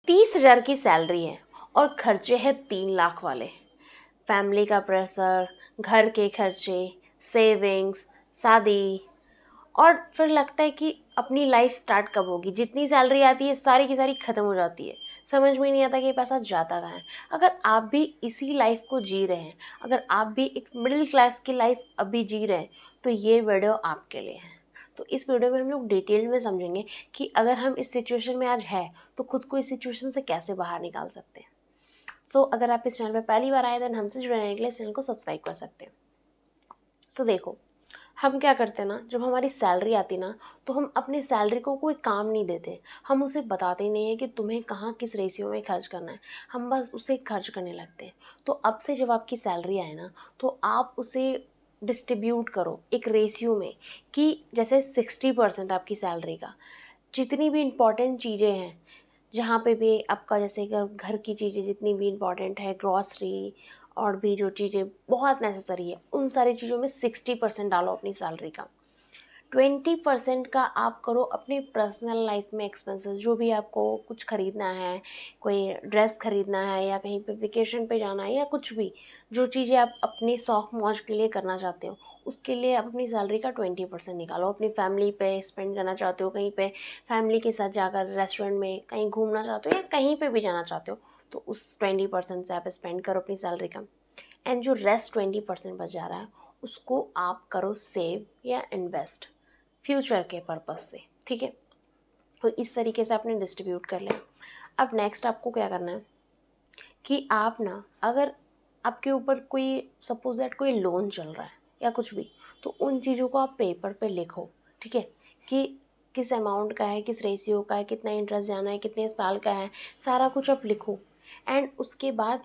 30,000 की सैलरी है और खर्चे हैं 3 लाख वाले। फैमिली का प्रेशर, घर के खर्चे, सेविंग्स, शादी, और फिर लगता है कि अपनी लाइफ स्टार्ट कब होगी। जितनी सैलरी आती है सारी की सारी ख़त्म हो जाती है। समझ में नहीं आता कि ये पैसा जाता कहाँ है। अगर आप भी इसी लाइफ को जी रहे हैं, अगर आप भी एक मिडिल क्लास की लाइफ अभी जी रहे हैं, तो ये वीडियो आपके लिए है। तो इस वीडियो में हम लोग डिटेल में समझेंगे कि अगर हम इस सिचुएशन में आज है तो खुद को इस सिचुएशन से कैसे बाहर निकाल सकते हैं। सो अगर आप इस चैनल पर पहली बार आए देन हमसे जुड़ने के लिए इस चैनल को सब्सक्राइब कर सकते हैं। सो देखो, हम क्या करते हैं ना, जब हमारी सैलरी आती ना, तो हम अपनी सैलरी को कोई काम नहीं देते। हम उसे बताते ही नहीं है कि तुम्हें कहाँ किस रेशियो में खर्च करना है। हम बस उसे खर्च करने लगते हैं। तो अब से जब आपकी सैलरी आए ना, तो आप उसे डिस्ट्रीब्यूट करो एक रेशियो में, कि जैसे 60% आपकी सैलरी का जितनी भी इम्पॉर्टेंट चीज़ें हैं, जहाँ पे भी आपका, जैसे घर घर की चीज़ें जितनी भी इम्पॉर्टेंट है, ग्रॉसरी और भी जो चीज़ें बहुत नेसेसरी है, उन सारी चीज़ों में 60% डालो अपनी सैलरी का। 20% का आप करो अपनी पर्सनल लाइफ में एक्सपेंसेस। जो भी आपको कुछ ख़रीदना है, कोई ड्रेस ख़रीदना है या कहीं पे वेकेशन पे जाना है या कुछ भी, जो चीज़ें आप अपनी शौक मौज के लिए करना चाहते हो, उसके लिए आप अपनी सैलरी का 20% निकालो। अपनी फैमिली पे स्पेंड करना चाहते हो, कहीं पे फैमिली के साथ जाकर रेस्टोरेंट में कहीं घूमना चाहते हो या कहीं पे भी जाना चाहते हो, तो उस 20% से आप स्पेंड करो अपनी सैलरी का। एंड जो रेस्ट 20% बच जा रहा है, उसको आप करो सेव या इन्वेस्ट फ्यूचर के पर्पस से। ठीक है, तो इस तरीके से आपने डिस्ट्रीब्यूट कर लिया। अब नेक्स्ट आपको क्या करना है कि आप ना, अगर आपके ऊपर कोई सपोज दैट कोई लोन चल रहा है या कुछ भी, तो उन चीज़ों को आप पेपर पे लिखो। ठीक है, कि किस अमाउंट का है, किस रेशियो का है, कितना इंटरेस्ट जाना है, कितने साल का है, सारा कुछ आप लिखो। एंड उसके बाद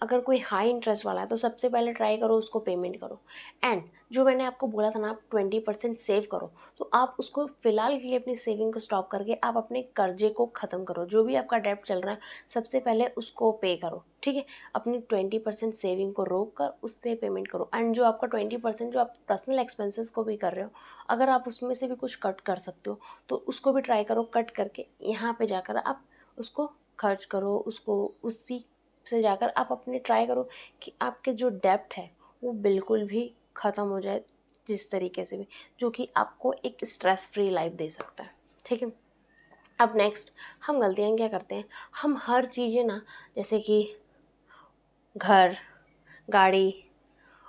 अगर कोई हाई इंटरेस्ट वाला है तो सबसे पहले ट्राई करो उसको पेमेंट करो। एंड जो मैंने आपको बोला था ना, आप 20% सेव करो, तो आप उसको फ़िलहाल के लिए अपनी सेविंग को स्टॉप करके आप अपने कर्जे को ख़त्म करो। जो भी आपका डेब्ट चल रहा है सबसे पहले उसको पे करो। ठीक है, अपनी 20% सेविंग को रोक कर उससे पेमेंट करो। एंड जो आपका 20% जो आप पर्सनल एक्सपेंसेस को भी कर रहे हो, अगर आप उसमें से भी कुछ कट कर सकते हो तो उसको भी ट्राई करो कट करके यहाँ पर जाकर आप उसको खर्च करो। उसको उसी से जाकर आप अपने ट्राई करो कि आपके जो डेब्ट है वो बिल्कुल भी ख़त्म हो जाए, जिस तरीके से भी, जो कि आपको एक स्ट्रेस फ्री लाइफ दे सकता है। ठीक है, अब नेक्स्ट हम गलतियाँ क्या करते हैं, हम हर चीज़ें ना, जैसे कि घर, गाड़ी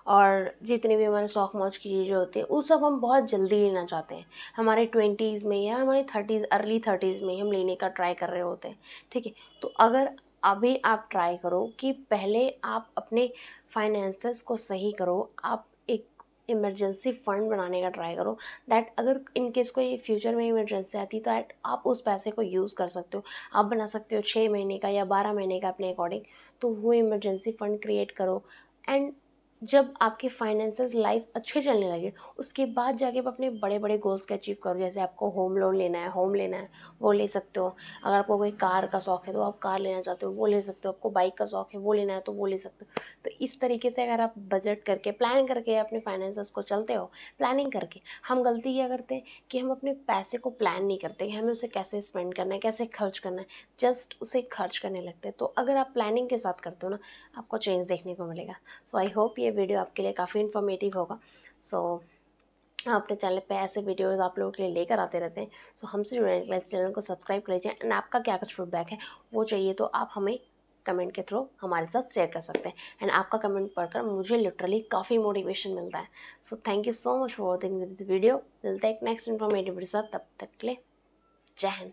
और जितने भी हमारे शौक मौज की चीज़ें होती हैं, वो सब हम बहुत जल्दी लेना चाहते हैं। हमारे 20s में या हमारे 30s, अर्ली 30s में हम लेने का ट्राई कर रहे होते हैं। ठीक है, तो अगर अभी आप ट्राई करो कि पहले आप अपने फाइनेंसेस को सही करो। आप एक इमरजेंसी फंड बनाने का ट्राई करो, दैट अगर इन केस कोई फ्यूचर में इमरजेंसी आती है तो दैट आप उस पैसे को यूज़ कर सकते हो। आप बना सकते हो 6 महीने का या 12 महीने का अपने अकॉर्डिंग। तो वो इमरजेंसी फंड क्रिएट करो। एंड जब आपके फाइनेंसेस लाइफ अच्छे चलने लगे, उसके बाद जाके आप अपने बड़े बड़े गोल्स को अचीव करो। जैसे आपको होम लोन लेना है, होम लेना है, वो ले सकते हो। अगर आपको कोई कार का शौक है तो आप कार लेना चाहते हो, वो ले सकते हो। आपको बाइक का शौक है, वो लेना है तो वो ले सकते हो। तो इस तरीके से अगर आप बजट करके, प्लान करके अपने फाइनेंसेस को चलते हो, प्लानिंग करके। हम गलती क्या करते हैं कि हम अपने पैसे को प्लान नहीं करते कि हमें उसे कैसे स्पेंड करना है, कैसे खर्च करना है, जस्ट उसे खर्च करने लगते हैं। तो अगर आप प्लानिंग के साथ करते हो ना, आपको चेंज देखने को मिलेगा। सो आई होप ये वीडियो आपके लिए काफ़ी इन्फॉर्मेटिव होगा। सो अपने चैनल पे ऐसे वीडियोस आप लोगों के लिए लेकर आते रहते हैं। सो हमसे जुड़ने के लिए इस चैनल को सब्सक्राइब कर लीजिए। एंड आपका क्या कुछ फीडबैक है वो चाहिए तो आप हमें कमेंट के थ्रू हमारे साथ शेयर कर सकते हैं। एंड आपका कमेंट पढ़कर मुझे लिटरली काफ़ी मोटिवेशन मिलता है। So thank you so much for watching this video. मिलते हैं एक नेक्स्ट इन्फॉर्मेटिव वीडियो साथ, तब तक के लिए जय हिंद।